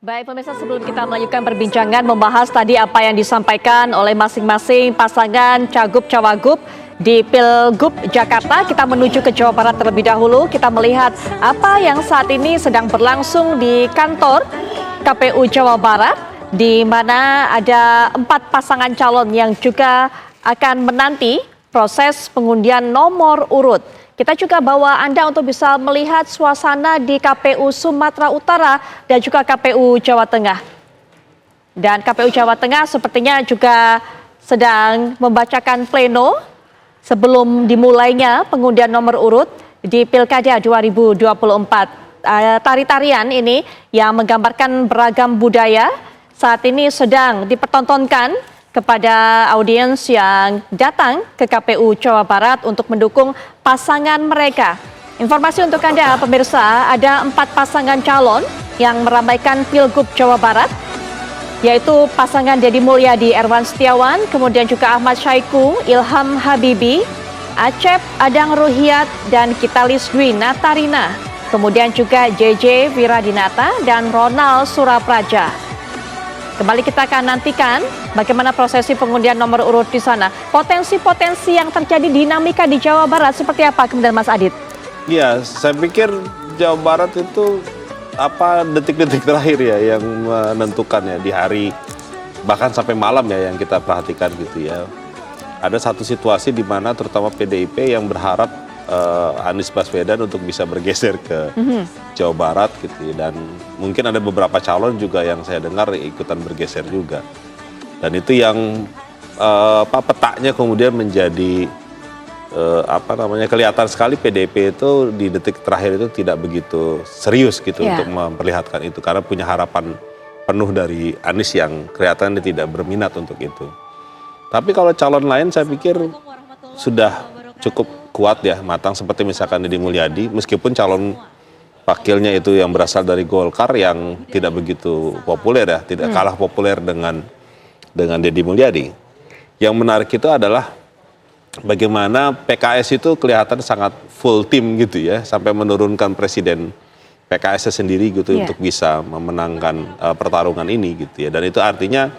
Baik pemirsa, sebelum kita melanjutkan perbincangan membahas tadi apa yang disampaikan oleh masing-masing pasangan Cagup-Cawagup di Pilgub Jakarta, kita menuju ke Jawa Barat terlebih dahulu. Kita melihat apa yang saat ini sedang berlangsung di kantor KPU Jawa Barat, di mana ada 4 pasangan calon yang juga akan menanti proses pengundian nomor urut. Kita juga bawa Anda untuk bisa melihat suasana di KPU Sumatera Utara dan juga KPU Jawa Tengah. Dan KPU Jawa Tengah sepertinya juga sedang membacakan pleno sebelum dimulainya pengundian nomor urut di Pilkada 2024. Tari-tarian ini yang menggambarkan beragam budaya saat ini sedang dipertontonkan kepada audiens yang datang ke KPU Jawa Barat untuk mendukung pasangan mereka. Informasi untuk Anda pemirsa, ada 4 pasangan calon yang meramaikan Pilgub Jawa Barat, yaitu pasangan Deddy Mulyadi Erwan Setiawan, kemudian juga Ahmad Syahiku, Ilham Habibi, Acep Adang Ruhyat, dan Kitalis Dwi Natarina. Kemudian juga JJ Wiradinata dan Ronald Surapraja. Kembali kita akan nantikan bagaimana prosesi pengundian nomor urut di sana. Potensi-potensi yang terjadi dinamika di Jawa Barat seperti apa kemudian Mas Adit? Ya, saya pikir Jawa Barat itu detik-detik terakhir ya yang menentukan ya di hari bahkan sampai malam ya yang kita perhatikan gitu ya. Ada satu situasi di mana terutama PDIP yang berharap Anies Baswedan untuk bisa bergeser ke Jawa Barat gitu ya. Dan mungkin ada beberapa calon juga yang saya dengar ikutan bergeser juga. Dan itu yang petanya kemudian menjadi kelihatan sekali PDIP itu di detik terakhir itu tidak begitu serius gitu untuk memperlihatkan itu karena punya harapan penuh dari Anies yang kelihatannya tidak berminat untuk itu. Tapi kalau calon lain saya pikir sudah cukup kuat ya, matang seperti misalkan Deddy Mulyadi, meskipun calon wakilnya itu yang berasal dari Golkar yang tidak begitu populer ya, tidak kalah populer dengan Deddy Mulyadi. Yang menarik itu adalah bagaimana PKS itu kelihatan sangat full tim gitu ya, sampai menurunkan presiden PKS sendiri gitu untuk bisa memenangkan pertarungan ini gitu ya. Dan itu artinya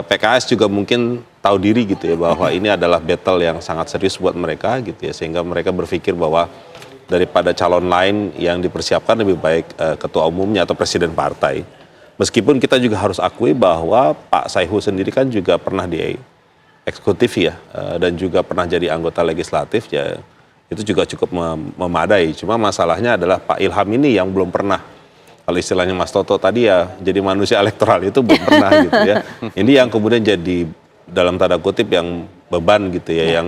PKS juga mungkin tahu diri gitu ya bahwa ini adalah battle yang sangat serius buat mereka gitu ya, sehingga mereka berpikir bahwa daripada calon lain yang dipersiapkan lebih baik ketua umumnya atau presiden partai. Meskipun kita juga harus akui bahwa Pak Saihu sendiri kan juga pernah di eksekutif ya dan juga pernah jadi anggota legislatif ya, itu juga cukup memadai. Cuma masalahnya adalah Pak Ilham ini yang belum pernah, kalau istilahnya Mas Toto tadi ya, jadi manusia elektoral itu belum pernah gitu ya. Ini yang kemudian jadi dalam tanda kutip yang beban gitu ya,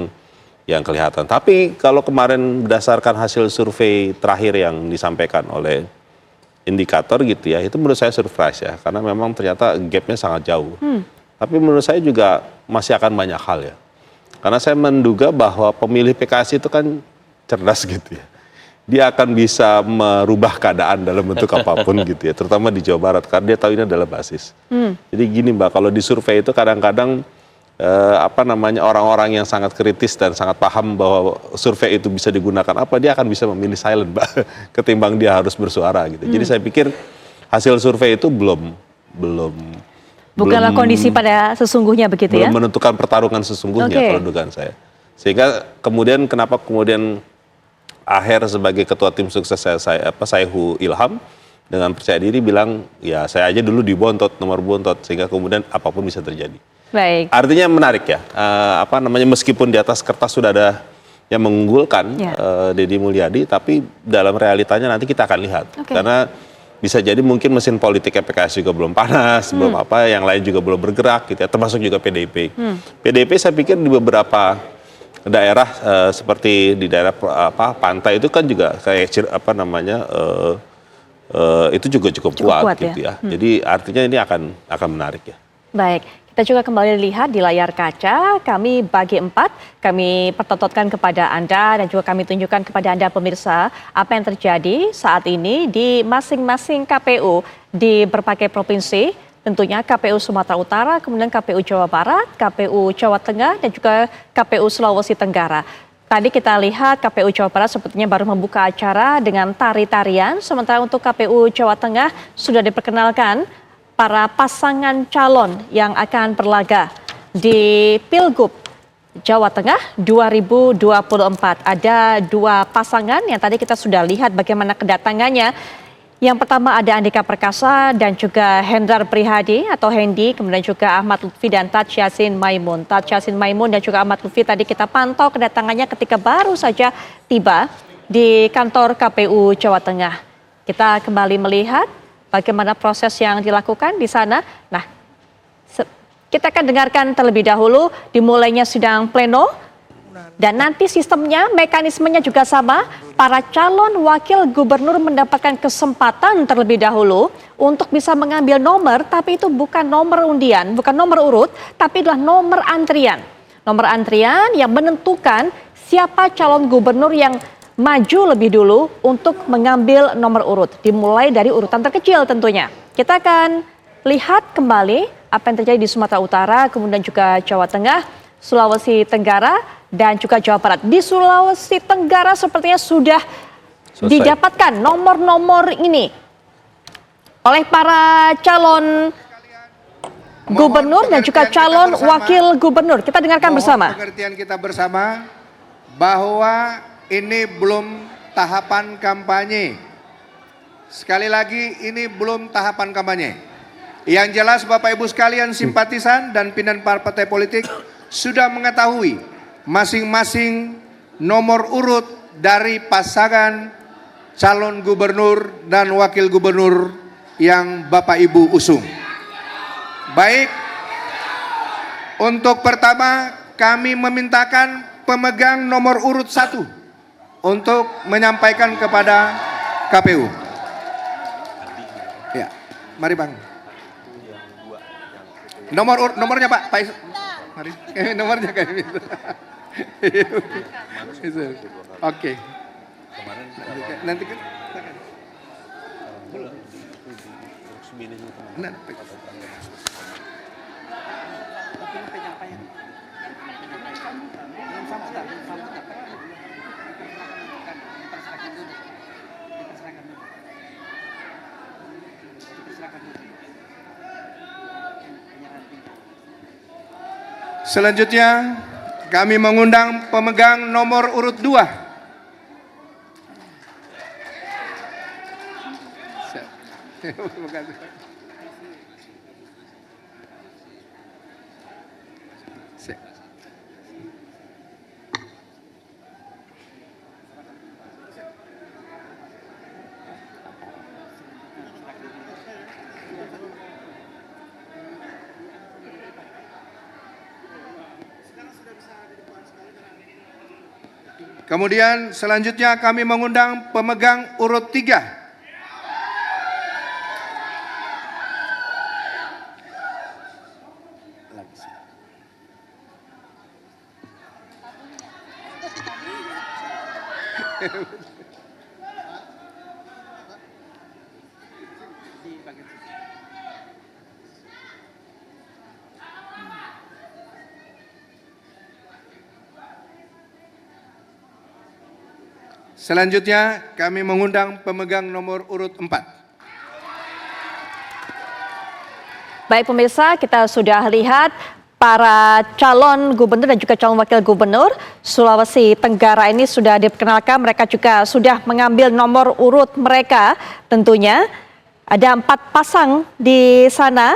yang kelihatan. Tapi kalau kemarin berdasarkan hasil survei terakhir yang disampaikan oleh indikator gitu ya, itu menurut saya surprise ya, karena memang ternyata gapnya sangat jauh. Tapi menurut saya juga masih akan banyak hal ya. Karena saya menduga bahwa pemilih PKS itu kan cerdas gitu ya. Dia akan bisa merubah keadaan dalam bentuk apapun gitu ya, terutama di Jawa Barat karena dia tahu ini adalah basis. Jadi gini Mbak, kalau di survei itu kadang-kadang orang-orang yang sangat kritis dan sangat paham bahwa survei itu bisa digunakan dia akan bisa memilih silent Mbak, ketimbang dia harus bersuara gitu. Jadi saya pikir hasil survei itu Bukanlah kondisi pada sesungguhnya begitu ya? Belum menentukan pertarungan sesungguhnya kalau dugaan saya. Sehingga kemudian kenapa kemudian Aher sebagai ketua tim sukses Saihu Ilham dengan percaya diri bilang ya saya aja dulu dibontot, nomor bontot, sehingga kemudian apapun bisa terjadi. Baik. Artinya menarik ya, meskipun di atas kertas sudah ada yang mengunggulkan Deddy Mulyadi, tapi dalam realitanya nanti kita akan lihat. Karena bisa jadi mungkin mesin politiknya PKS juga belum panas, yang lain juga belum bergerak gitu ya, termasuk juga PDIP. PDIP saya pikir di beberapa daerah seperti di daerah pantai itu kan juga kayak itu juga cukup kuat gitu ya. Jadi artinya ini akan menarik ya. Baik, kita juga kembali lihat di layar kaca, kami bagi 4, kami pertontonkan kepada Anda dan juga kami tunjukkan kepada Anda pemirsa apa yang terjadi saat ini di masing-masing KPU di berbagai provinsi. Tentunya KPU Sumatera Utara, kemudian KPU Jawa Barat, KPU Jawa Tengah, dan juga KPU Sulawesi Tenggara. Tadi kita lihat KPU Jawa Barat sepertinya baru membuka acara dengan tari-tarian, sementara untuk KPU Jawa Tengah sudah diperkenalkan para pasangan calon yang akan berlaga di Pilgub Jawa Tengah 2024. Ada 2 pasangan yang tadi kita sudah lihat bagaimana kedatangannya. Yang pertama ada Andika Perkasa dan juga Hendrar Prihadi atau Hendi, kemudian juga Ahmad Lutfi dan Taj Yassin Maimun. Taj Yassin Maimun dan juga Ahmad Lutfi tadi kita pantau kedatangannya ketika baru saja tiba di kantor KPU Jawa Tengah. Kita kembali melihat bagaimana proses yang dilakukan di sana. Nah, kita akan dengarkan terlebih dahulu dimulainya sidang pleno. Dan nanti sistemnya, mekanismenya juga sama. Para calon wakil gubernur mendapatkan kesempatan terlebih dahulu untuk bisa mengambil nomor, tapi itu bukan nomor undian, bukan nomor urut, tapi adalah nomor antrian. Nomor antrian yang menentukan siapa calon gubernur yang maju lebih dulu untuk mengambil nomor urut. Dimulai dari urutan terkecil tentunya. Kita akan lihat kembali apa yang terjadi di Sumatera Utara, kemudian juga Jawa Tengah, Sulawesi Tenggara, dan juga Jawa Barat. Di Sulawesi Tenggara sepertinya sudah didapatkan nomor-nomor ini oleh para calon gubernur dan juga calon wakil gubernur. Kita dengarkan bersama. Pengertian kita bersama bahwa ini belum tahapan kampanye. Sekali lagi, ini belum tahapan kampanye. Yang jelas Bapak Ibu sekalian, simpatisan dan pimpinan partai politik sudah mengetahui masing-masing nomor urut dari pasangan calon gubernur dan wakil gubernur yang Bapak Ibu usung. Baik, untuk pertama kami memintakan pemegang nomor urut 1 untuk menyampaikan kepada KPU. Ya, mari Bang. Nomornya Pak. Mari. Nomornya kayak gitu. Oke. Nanti kan. Selanjutnya kami mengundang pemegang nomor urut 2. Kemudian selanjutnya kami mengundang pemegang urut 3. Selanjutnya kami mengundang pemegang nomor urut 4. Baik pemirsa, kita sudah lihat para calon gubernur dan juga calon wakil gubernur Sulawesi Tenggara ini sudah diperkenalkan. Mereka juga sudah mengambil nomor urut mereka tentunya. Ada 4 pasang di sana,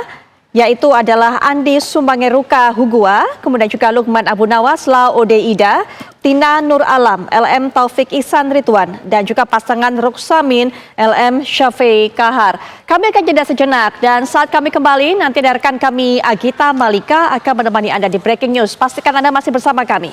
yaitu adalah Andi Sumbangeruka Hugua, kemudian juga Lukman Abu Nawas Laode Ida, Tina Nur Alam, LM Taufik Ihsan Ridwan, dan juga pasangan Ruksamin, LM Syafi'i Kahar. Kami akan jeda sejenak dan saat kami kembali nanti rekan kami Agita Malika akan menemani Anda di Breaking News. Pastikan Anda masih bersama kami.